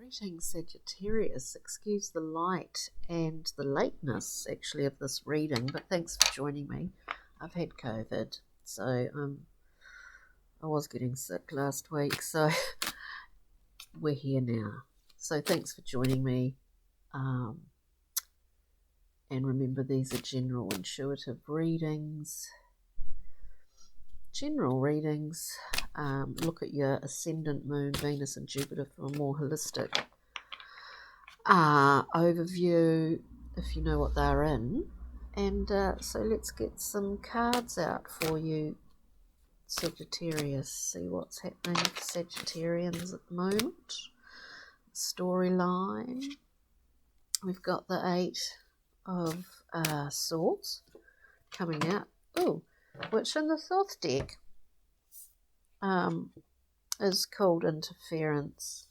Greetings, Sagittarius. Excuse the light and the lateness, actually, of this reading, but thanks for joining me. I've had COVID, so I was getting sick last week, so we're here now. So thanks for joining me. And remember, these are general intuitive readings. General readings. Look at your ascendant moon, Venus and Jupiter for a more holistic overview, if you know what they're in. And so let's get some cards out for you, Sagittarius. See what's happening with Sagittarians at the moment. Storyline. We've got the Eight of Swords coming out. Oh, which in the Thoth deck is called interference.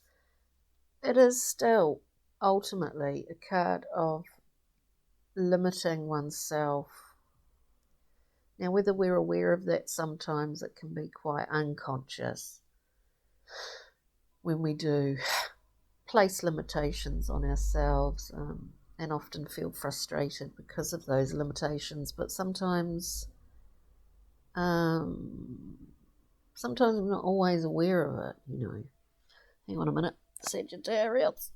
It is still ultimately a card of limiting oneself. Now, whether we're aware of that, sometimes it can be quite unconscious when we do place limitations on ourselves, and often feel frustrated because of those limitations. But sometimes we're not always aware of it, you know. Hang on a minute, Sagittarius.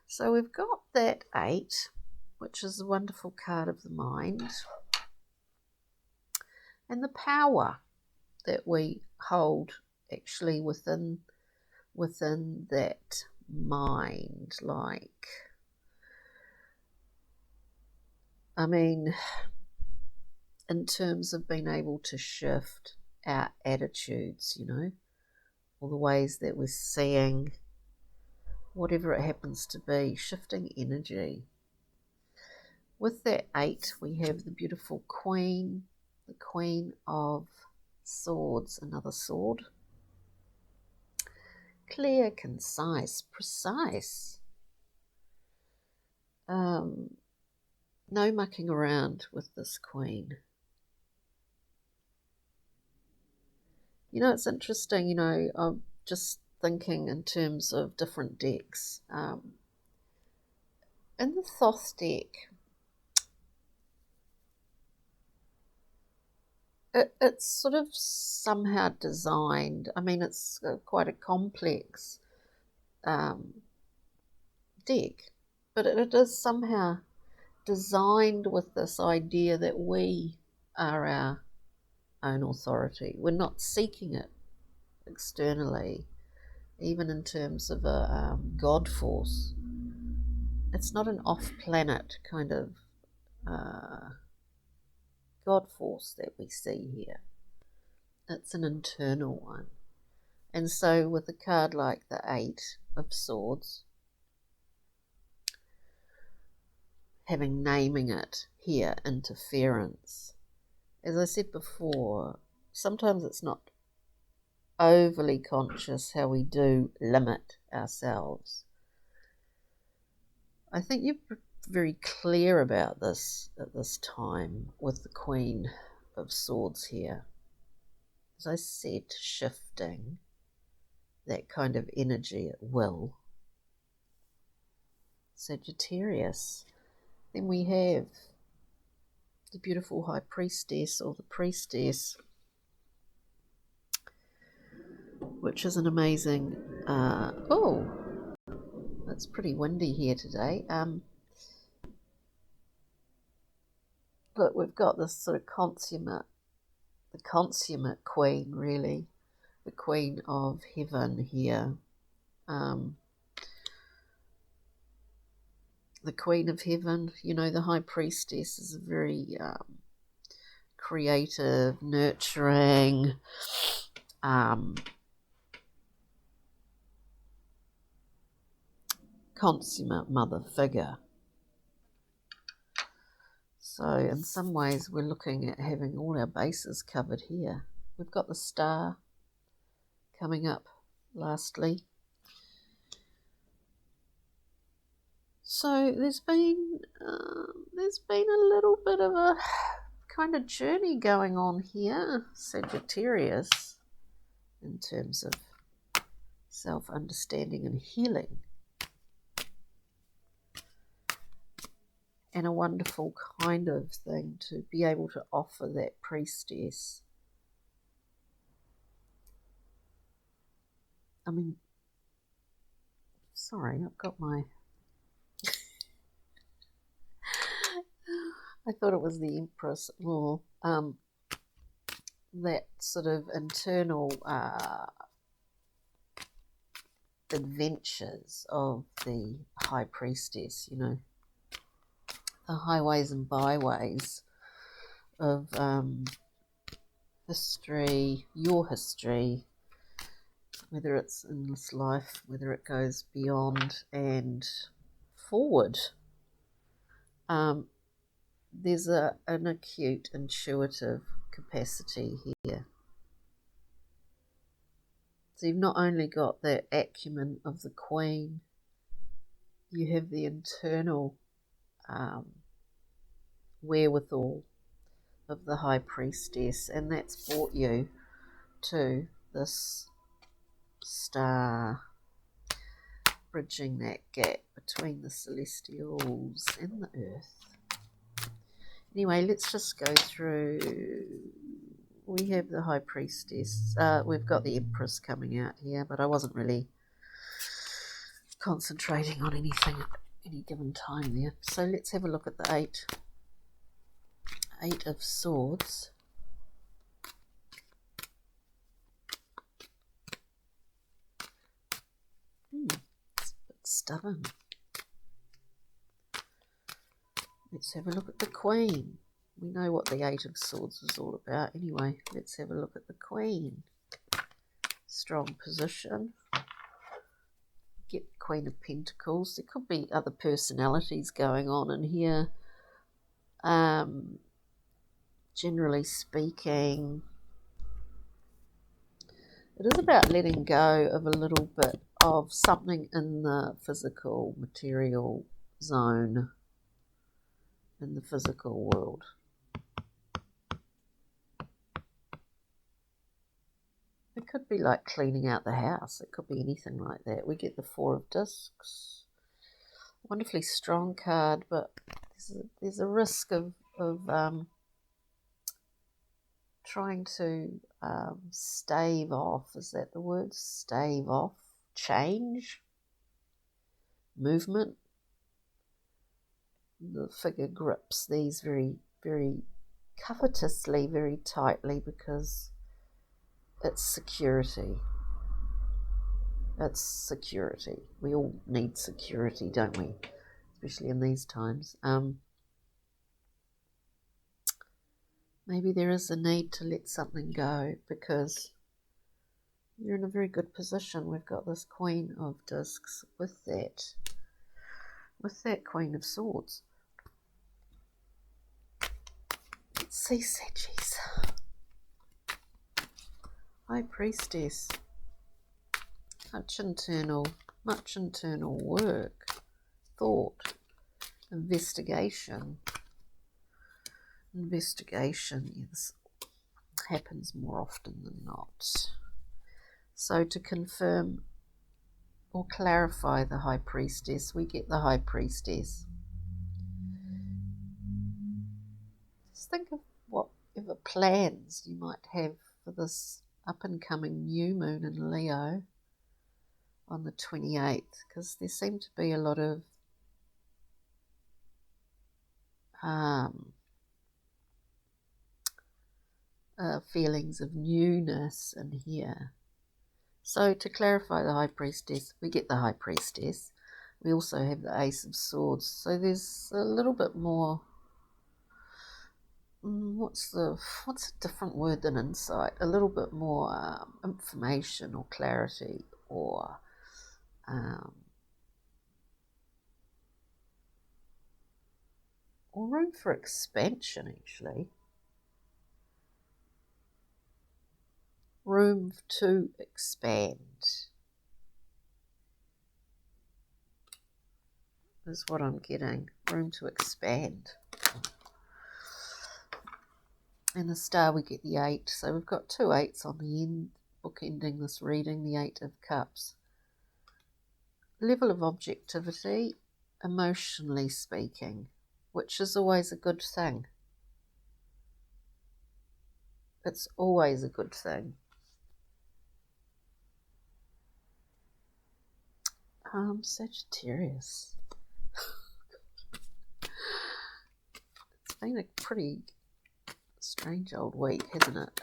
So we've got that 8, which is a wonderful card of the mind, and the power that we hold actually within that mind. Like, I mean, in terms of being able to shift our attitudes, you know, or the ways that we're seeing whatever it happens to be, shifting energy. With that 8, we have the beautiful Queen, the Queen of Swords, another sword. Clear, concise, precise. No mucking around with this Queen. You know, it's interesting, you know, I'm just thinking in terms of different decks. In the Thoth deck, it's sort of somehow designed. I mean, it's quite a complex deck, but it is somehow designed with this idea that we are our own authority. We're not seeking it externally, even in terms of a God force. It's not an off-planet kind of God force that we see here. It's an internal one. And so with a card like the 8 of Swords, naming it here, interference. As I said before, sometimes it's not overly conscious how we do limit ourselves. I think you're very clear about this at this time with the Queen of Swords here. As I said, shifting that kind of energy at will. Sagittarius. Then we have the beautiful High Priestess, or the Priestess, which is an amazing, oh, it's pretty windy here today. But we've got this sort of consummate Queen, really, the Queen of Heaven here. The Queen of Heaven, you know, the High Priestess is a very creative, nurturing, consummate mother figure. So in some ways we're looking at having all our bases covered here. We've got the Star coming up lastly. So there's been a little bit of a kind of journey going on here, Sagittarius, in terms of self-understanding and healing. and a wonderful kind of thing to be able to offer that priestess. I mean, sorry, I've got my... I thought it was the Empress. Well, that sort of internal adventures of the High Priestess, you know, the highways and byways of history, your history, whether it's in this life, whether it goes beyond and forward. There's an acute, intuitive capacity here. So you've not only got the acumen of the Queen, you have the internal wherewithal of the High Priestess, and that's brought you to this star, bridging that gap between the celestials and the earth. Anyway, let's just go through. We have the High Priestess. We've got the Empress coming out here, but I wasn't really concentrating on anything at any given time there. So let's have a look at the Eight of Swords. It's a bit stubborn. Let's have a look at the Queen. We know what the Eight of Swords is all about anyway. Let's have a look at the Queen. Strong position. Get the Queen of Pentacles. There could be other personalities going on in here. Generally speaking, it is about letting go of a little bit of something in the physical, material zone, in the physical world. It could be like cleaning out the house. It could be anything like that. We get the Four of Discs. Wonderfully strong card, but there's a risk of trying to stave off, is that the word? Stave off change, movement. The figure grips these very, very covetously, very tightly, because it's security. It's security. We all need security, don't we? Especially in these times. Maybe there is a need to let something go because you're in a very good position. We've got this Queen of Discs with that Queen of Swords. Let's see, Saggies. High Priestess. Much internal work, thought, investigation. Yes, happens more often than not. So to confirm or clarify the High Priestess, we get the High Priestess. Just think of whatever plans you might have for this up and coming new moon in Leo on the 28th, because there seem to be a lot of feelings of newness in here. So to clarify the High Priestess, we get the High Priestess. We also have the Ace of Swords. So there's a little bit more, what's a different word than insight? A little bit more information or clarity, or room for expansion, actually. Room to expand is what I'm getting. Room to expand. And the star, we get the 8. So we've got 2 8s on the end, bookending this reading, the 8 of Cups. Level of objectivity, emotionally speaking. which is always a good thing. It's always a good thing. Sagittarius. It's been a pretty strange old week, hasn't it?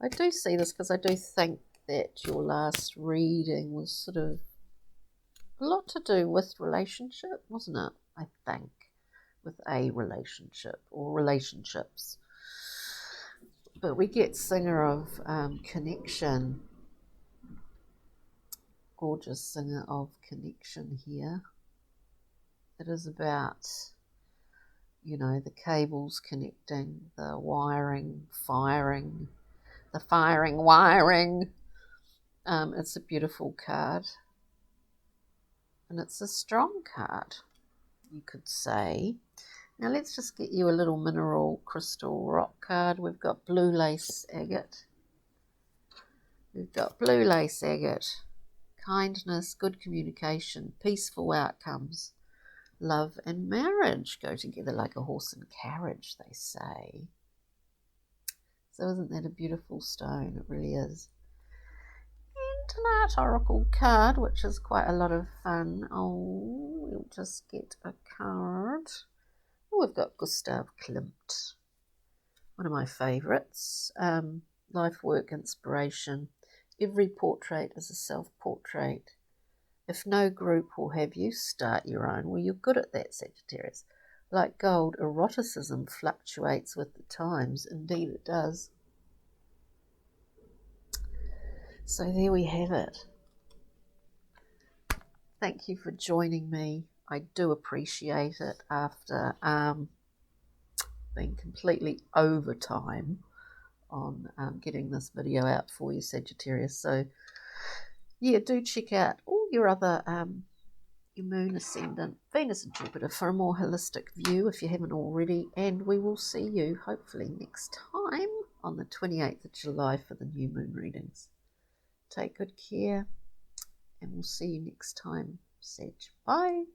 I do see this because I do think that your last reading was sort of a lot to do with relationship, wasn't it? I think, with a relationship or relationships. But we get singer of connection. Gorgeous singer of connection here. It is about, you know, the cables connecting, the wiring, firing, the firing, wiring. It's a beautiful card. And it's a strong card, you could say. Now let's just get you a little mineral crystal rock card. We've got blue lace agate. We've got blue lace agate. Kindness, good communication, peaceful outcomes. Love and marriage go together like a horse and carriage, they say. So isn't that a beautiful stone? It really is. And an art oracle card, which is quite a lot of fun. Oh, we'll just get a card. Oh, we've got Gustav Klimt, one of my favourites. Life, work, inspiration. Every portrait is a self-portrait. If no group will have you, start your own. Well, you're good at that, Sagittarius. Like gold, eroticism fluctuates with the times. Indeed it does. So there we have it. Thank you for joining me. I do appreciate it after being completely over time on getting this video out for you, Sagittarius. So yeah, do check out all your other your moon, ascendant, Venus and Jupiter for a more holistic view if you haven't already, and we will see you hopefully next time on the 28th of July for the new moon readings. Take good care and we'll see you next time, Sag. Bye.